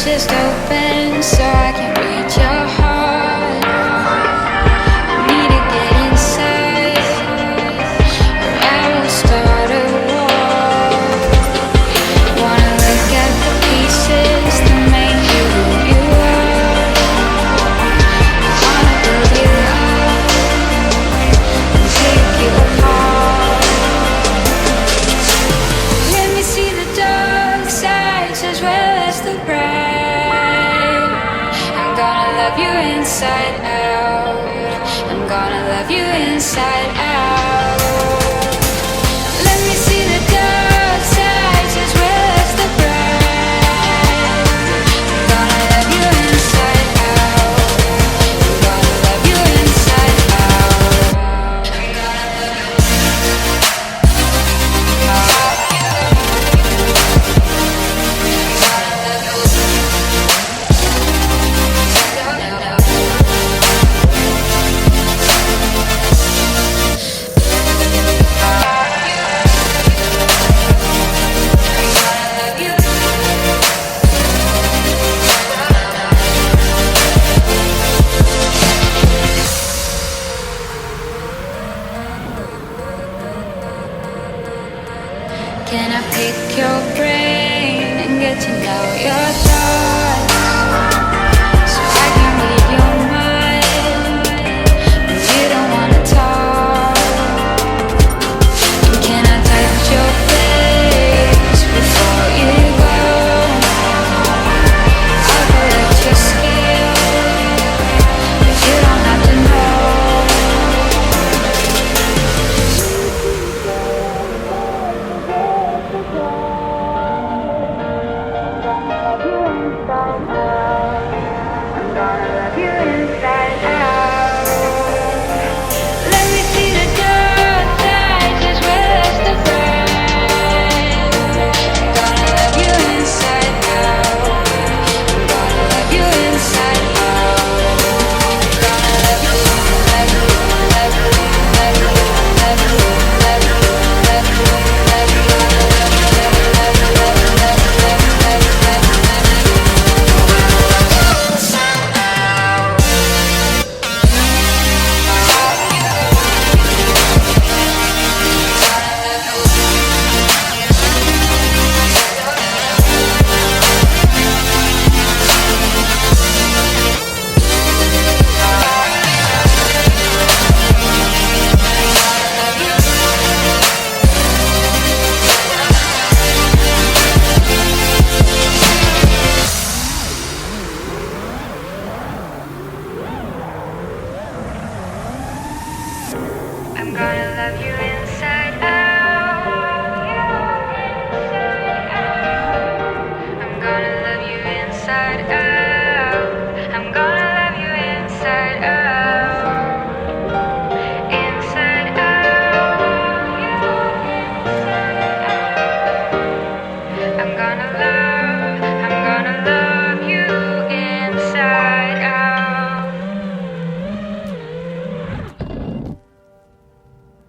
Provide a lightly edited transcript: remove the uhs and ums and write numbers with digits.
just open so I can reach your heart. I need to get inside, or I will start a war. Wanna look at the pieces that make you who you are. I wanna build you up and take you apart. Let me see the dark sides as well as the bright. I'm gonna love you inside out. I'm gonna love you inside out.